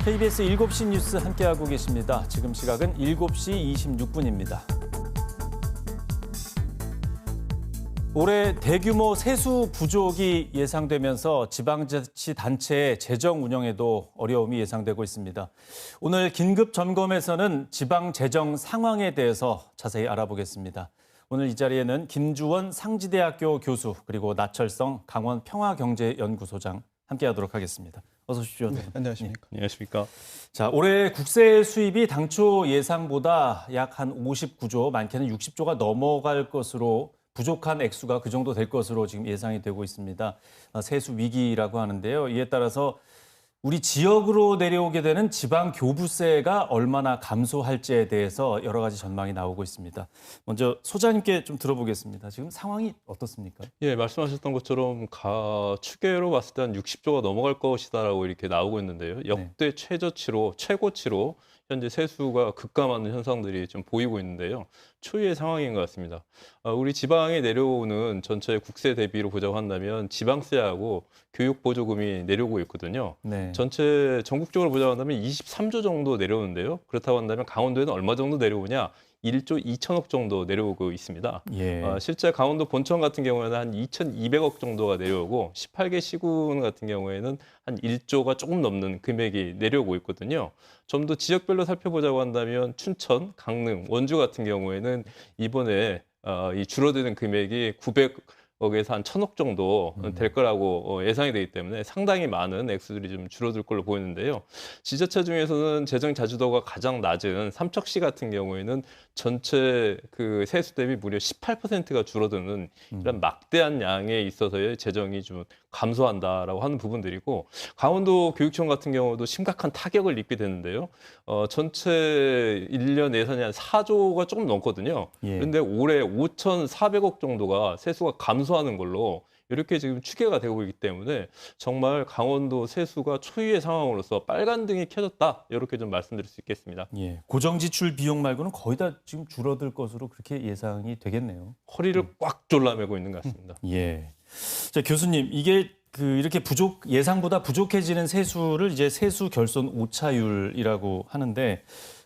KBS 7시 뉴스 함께하고 계십니다. 지금 시각은 7시 26분입니다. 올해 대규모 세수 부족이 예상되면서 지방자치단체의 재정 운영에도 어려움이 예상되고 있습니다. 오늘 긴급 점검에서는 지방 재정 상황에 대해서 자세히 알아보겠습니다. 오늘 이 자리에는 김주원 상지대학교 교수 그리고 나철성 강원평화경제연구소장 함께하도록 하겠습니다. 어서 오십시오. 네, 안녕하십니까. 안녕하십니까. 자, 올해 국세 수입이 당초 예상보다 약 한 59조, 많게는 60조가 넘어갈 것으로 부족한 액수가 그 정도 될 것으로 지금 예상이 되고 있습니다. 세수 위기라고 하는데요. 이에 따라서 우리 지역으로 내려오게 되는 지방 교부세가 얼마나 감소할지에 대해서 여러 가지 전망이 나오고 있습니다. 먼저 소장님께 좀 들어보겠습니다. 지금 상황이 어떻습니까? 예, 말씀하셨던 것처럼 추계로 봤을 때 한 60조가 넘어갈 것이다라고 이렇게 나오고 있는데요. 역대 최저치로, 최고치로 현재 세수가 급감하는 현상들이 좀 보이고 있는데요. 초유의 상황인 것 같습니다. 우리 지방에 내려오는 전체 국세 대비로 보자고 한다면 지방세하고 교육보조금이 내려오고 있거든요. 네. 전체 전국적으로 보자고 한다면 23조 정도 내려오는데요. 그렇다고 한다면 강원도에는 얼마 정도 내려오냐? 1조 2천억 정도 내려오고 있습니다. 예. 실제 강원도 본청 같은 경우에는 한 2,200억 정도가 내려오고 18개 시군 같은 경우에는 한 1조가 조금 넘는 금액이 내려오고 있거든요. 좀 더 지역별로 살펴보자고 한다면 춘천, 강릉, 원주 같은 경우에는 이번에 이 줄어드는 금액이 900억에서 한 1,000억 정도 될 거라고 예상이 되기 때문에 상당히 많은 액수들이 좀 줄어들 걸로 보이는데요. 지자체 중에서는 재정 자주도가 가장 낮은 삼척시 같은 경우에는 전체 그 세수 대비 무려 18%가 줄어드는 이런 막대한 양에 있어서의 재정이 좀 감소한다라고 하는 부분들이고, 강원도 교육청 같은 경우도 심각한 타격을 입게 되는데요. 전체 1년 예산이 한 4조가 조금 넘거든요. 예. 그런데 올해 5,400억 정도가 세수가 감소하는 걸로 이렇게 지금 추계가 되고 있기 때문에 정말 강원도 세수가 초유의 상황으로서 빨간등이 켜졌다, 이렇게 좀 말씀드릴 수 있겠습니다. 예. 고정지출 비용 말고는 거의 다 지금 줄어들 것으로 그렇게 예상이 되겠네요. 허리를 꽉 졸라매고 있는 것 같습니다. 예. 자, 교수님, 이게 이렇게 예상보다 부족해지는 세수를 이제 세수 결손 오차율이라고 하는데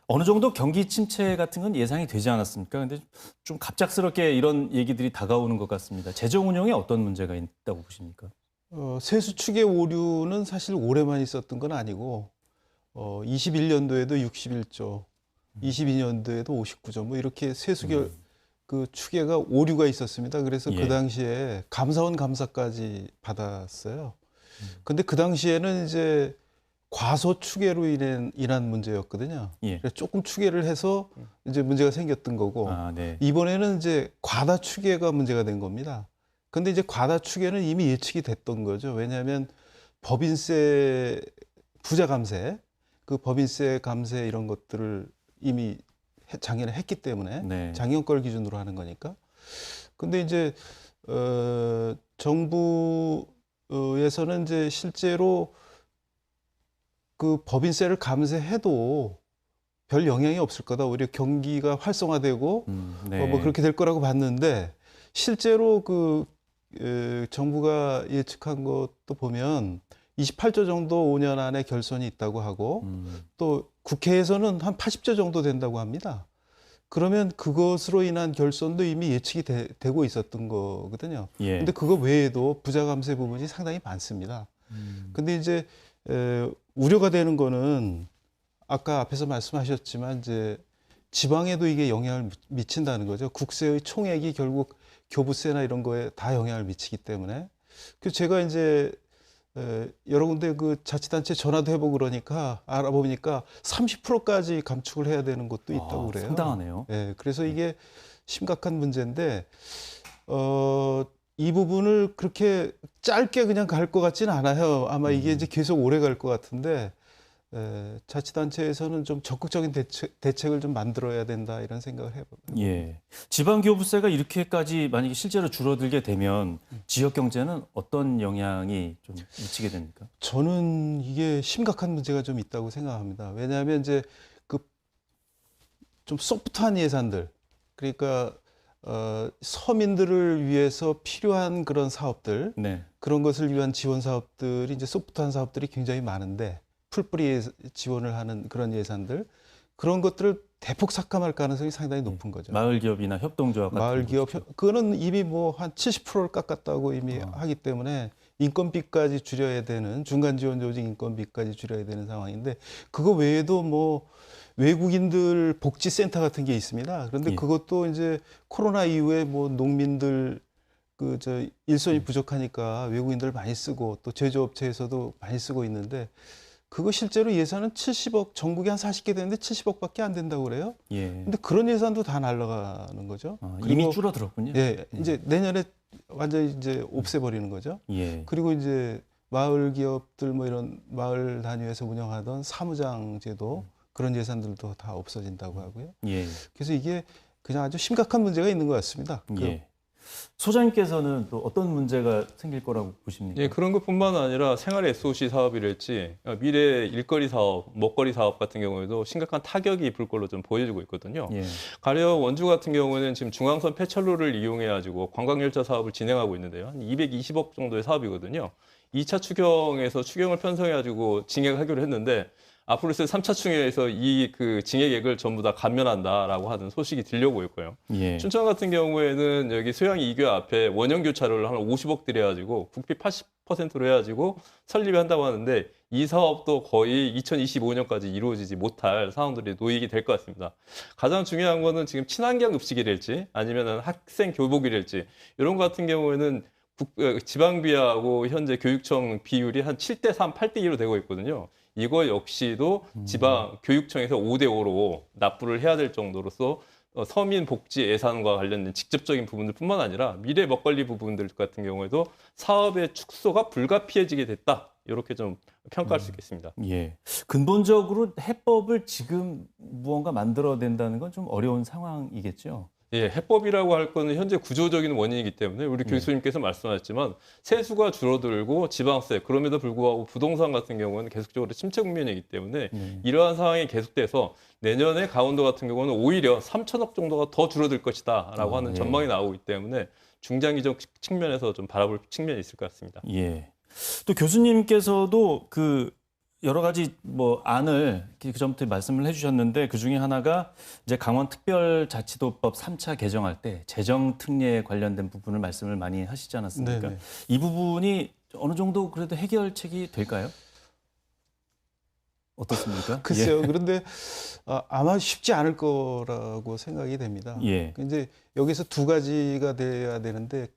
어느 정도 경기 침체 같은 건 예상이 되지 않았습니까? 근데 좀 갑작스럽게 이런 얘기들이 다가오는 것 같습니다. 재정 운영에 어떤 문제가 있다고 보십니까? 세수 추계 오류는 사실 올해만 있었던 건 아니고 21년도에도 61조, 22년도에도 59조 뭐 이렇게 그 추계가 오류가 있었습니다. 그래서 예. 그 당시에 감사원 감사까지 받았어요. 근데 그 당시에는 이제 과소 추계로 인한 문제였거든요. 예. 그래서 조금 추계를 해서 이제 문제가 생겼던 거고, 네. 이번에는 이제 과다 추계가 문제가 된 겁니다. 근데 이제 과다 추계는 이미 예측이 됐던 거죠. 왜냐하면 법인세 부자 감세, 그 법인세 감세 이런 것들을 이미 작년에 했기 때문에 네. 작년 걸 기준으로 하는 거니까. 근데 이제 정부에서는 이제 실제로 그 법인세를 감세해도 별 영향이 없을 거다. 오히려 경기가 활성화되고 네. 뭐 그렇게 될 거라고 봤는데, 실제로 정부가 예측한 것도 보면 28조 정도 5년 안에 결손이 있다고 하고, 또 국회에서는 한 80조 정도 된다고 합니다. 그러면 그것으로 인한 결손도 이미 예측이 되고 있었던 거거든요. 예. 근데 그거 외에도 부자 감세 부분이 상당히 많습니다. 근데 이제 우려가 되는 거는 아까 앞에서 말씀하셨지만 이제 지방에도 이게 영향을 미친다는 거죠. 국세의 총액이 결국 교부세나 이런 거에 다 영향을 미치기 때문에. 그래서 제가 이제 여러 군데 그 자치단체 전화도 해보고 그러니까 알아보니까 30%까지 감축을 해야 되는 곳도 있다고 그래요. 상당하네요. 네, 그래서 이게 심각한 문제인데 이 부분을 그렇게 짧게 그냥 갈 것 같지는 않아요. 아마 이게 이제 계속 오래 갈 것 같은데 자치단체에서는 좀 적극적인 대책을 좀 만들어야 된다, 이런 생각을 해봅니다. 예. 지방교부세가 이렇게까지 만약에 실제로 줄어들게 되면 지역 경제는 어떤 영향이 좀 미치게 됩니까? 저는 이게 심각한 문제가 좀 있다고 생각합니다. 왜냐하면 이제 그 좀 소프트한 예산들, 그러니까 서민들을 위해서 필요한 그런 사업들, 네. 그런 것을 위한 지원 사업들이 이제 소프트한 사업들이 굉장히 많은데 풀뿌리 지원을 하는 그런 예산들, 그런 것들을 대폭 삭감할 가능성이 상당히 높은 거죠. 마을 기업이나 협동조합 같은 마을 기업, 곳이죠. 그거는 이미 뭐 한 70%를 깎았다고 이미 어. 하기 때문에 인건비까지 줄여야 되는, 중간 지원 조직 인건비까지 줄여야 되는 상황인데, 그거 외에도 뭐 외국인들 복지센터 같은 게 있습니다. 그런데 예. 그것도 이제 코로나 이후에 뭐 농민들 그 저 일손이 부족하니까 외국인들 많이 쓰고 또 제조업체에서도 많이 쓰고 있는데, 그거 실제로 예산은 70억, 전국에 한 40개 되는데 70억밖에 안 된다고 그래요. 예. 근데 그런 예산도 다 날아가는 거죠. 이미 줄어들었군요. 예, 이제 내년에 완전히 이제 없애버리는 거죠. 예. 그리고 이제 마을 기업들 뭐 이런 마을 단위에서 운영하던 사무장 제도, 그런 예산들도 다 없어진다고 하고요. 예. 그래서 이게 그냥 아주 심각한 문제가 있는 것 같습니다. 예. 소장님께서는 또 어떤 문제가 생길 거라고 보십니까? 예, 그런 것뿐만 아니라 생활 SOC 사업이랄지 미래 일거리 사업, 먹거리 사업 같은 경우에도 심각한 타격이 입을 걸로 좀 보여지고 있거든요. 예. 가령 원주 같은 경우에는 지금 중앙선 폐철로를 이용해가지고 관광열차 사업을 진행하고 있는데요. 한 220억 정도의 사업이거든요. 2차 추경에서 추경을 편성해가지고 증액하기로 했는데, 앞으로 있을 3차 추경에서 이 그 증액액을 전부 다 감면한다라고 하는 소식이 들려오고 있고요. 예. 춘천 같은 경우에는 여기 소양 2교 앞에 원형 교차로를 한 50억 들여가지고 국비 80%로 해가지고 설립을 한다고 하는데, 이 사업도 거의 2025년까지 이루어지지 못할 상황들이 놓이게 될 것 같습니다. 가장 중요한 거는 지금 친환경 급식이랄지 아니면 학생 교복이랄지 이런 것 같은 경우에는 지방비하고 현재 교육청 비율이 한 7대3, 8대2로 되고 있거든요. 이거 역시도 지방 교육청에서 5대5로 납부를 해야 될 정도로서 서민 복지 예산과 관련된 직접적인 부분들뿐만 아니라 미래 먹거리 부분들 같은 경우에도 사업의 축소가 불가피해지게 됐다. 이렇게 좀 평가할 수 있겠습니다. 예. 근본적으로 해법을 지금 무언가 만들어낸다는 건 좀 어려운 상황이겠죠. 예, 해법이라고 할 거는 현재 구조적인 원인이기 때문에 우리 교수님께서 말씀하셨지만 세수가 줄어들고 지방세, 그럼에도 불구하고 부동산 같은 경우는 계속적으로 침체 국면이기 때문에 이러한 상황이 계속돼서 내년에 강원도 같은 경우는 오히려 3천억 정도가 더 줄어들 것이다라고 하는 예. 전망이 나오기 때문에 중장기적 측면에서 좀 바라볼 측면이 있을 것 같습니다. 예. 또 교수님께서도 그 여러 가지 뭐 안을 그 전부터 말씀을 해주셨는데, 그 중에 하나가 이제 강원특별자치도법 3차 개정할 때 재정 특례에 관련된 부분을 말씀을 많이 하시지 않았습니까? 네네. 이 부분이 어느 정도 그래도 해결책이 될까요? 어떻습니까? 글쎄요. 그런데 아마 쉽지 않을 거라고 생각이 됩니다. 예. 이제 여기서 두 가지가 돼야 되는데,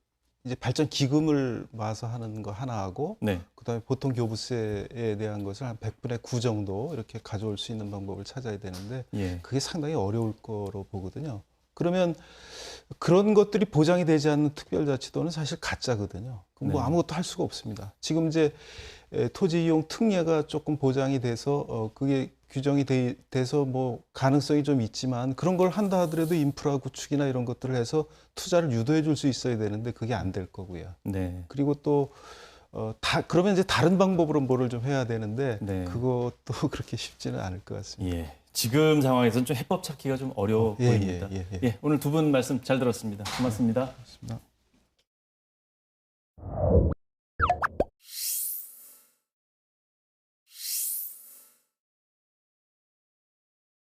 이제 발전 기금을 모아서 하는 거 하나하고, 네. 그다음에 보통 교부세에 대한 것을 한 100분의 9 정도 이렇게 가져올 수 있는 방법을 찾아야 되는데, 예. 그게 상당히 어려울 거로 보거든요. 그러면 그런 것들이 보장이 되지 않는 특별자치도는 사실 가짜거든요. 그럼 뭐 네. 아무것도 할 수가 없습니다. 지금 이제 토지 이용 특례가 조금 보장이 돼서 그게 규정이 돼서 뭐 가능성이 좀 있지만, 그런 걸 한다 하더라도 인프라 구축이나 이런 것들을 해서 투자를 유도해 줄 수 있어야 되는데 그게 안 될 거고요. 네. 그리고 또 그러면 이제 다른 방법으로 뭐를 좀 해야 되는데, 네. 그것도 그렇게 쉽지는 않을 것 같습니다. 예. 지금 상황에서는 좀 해법 찾기가 좀 어려워 예, 보입니다. 예, 예, 예. 예. 오늘 두 분 말씀 잘 들었습니다. 고맙습니다. 고맙습니다.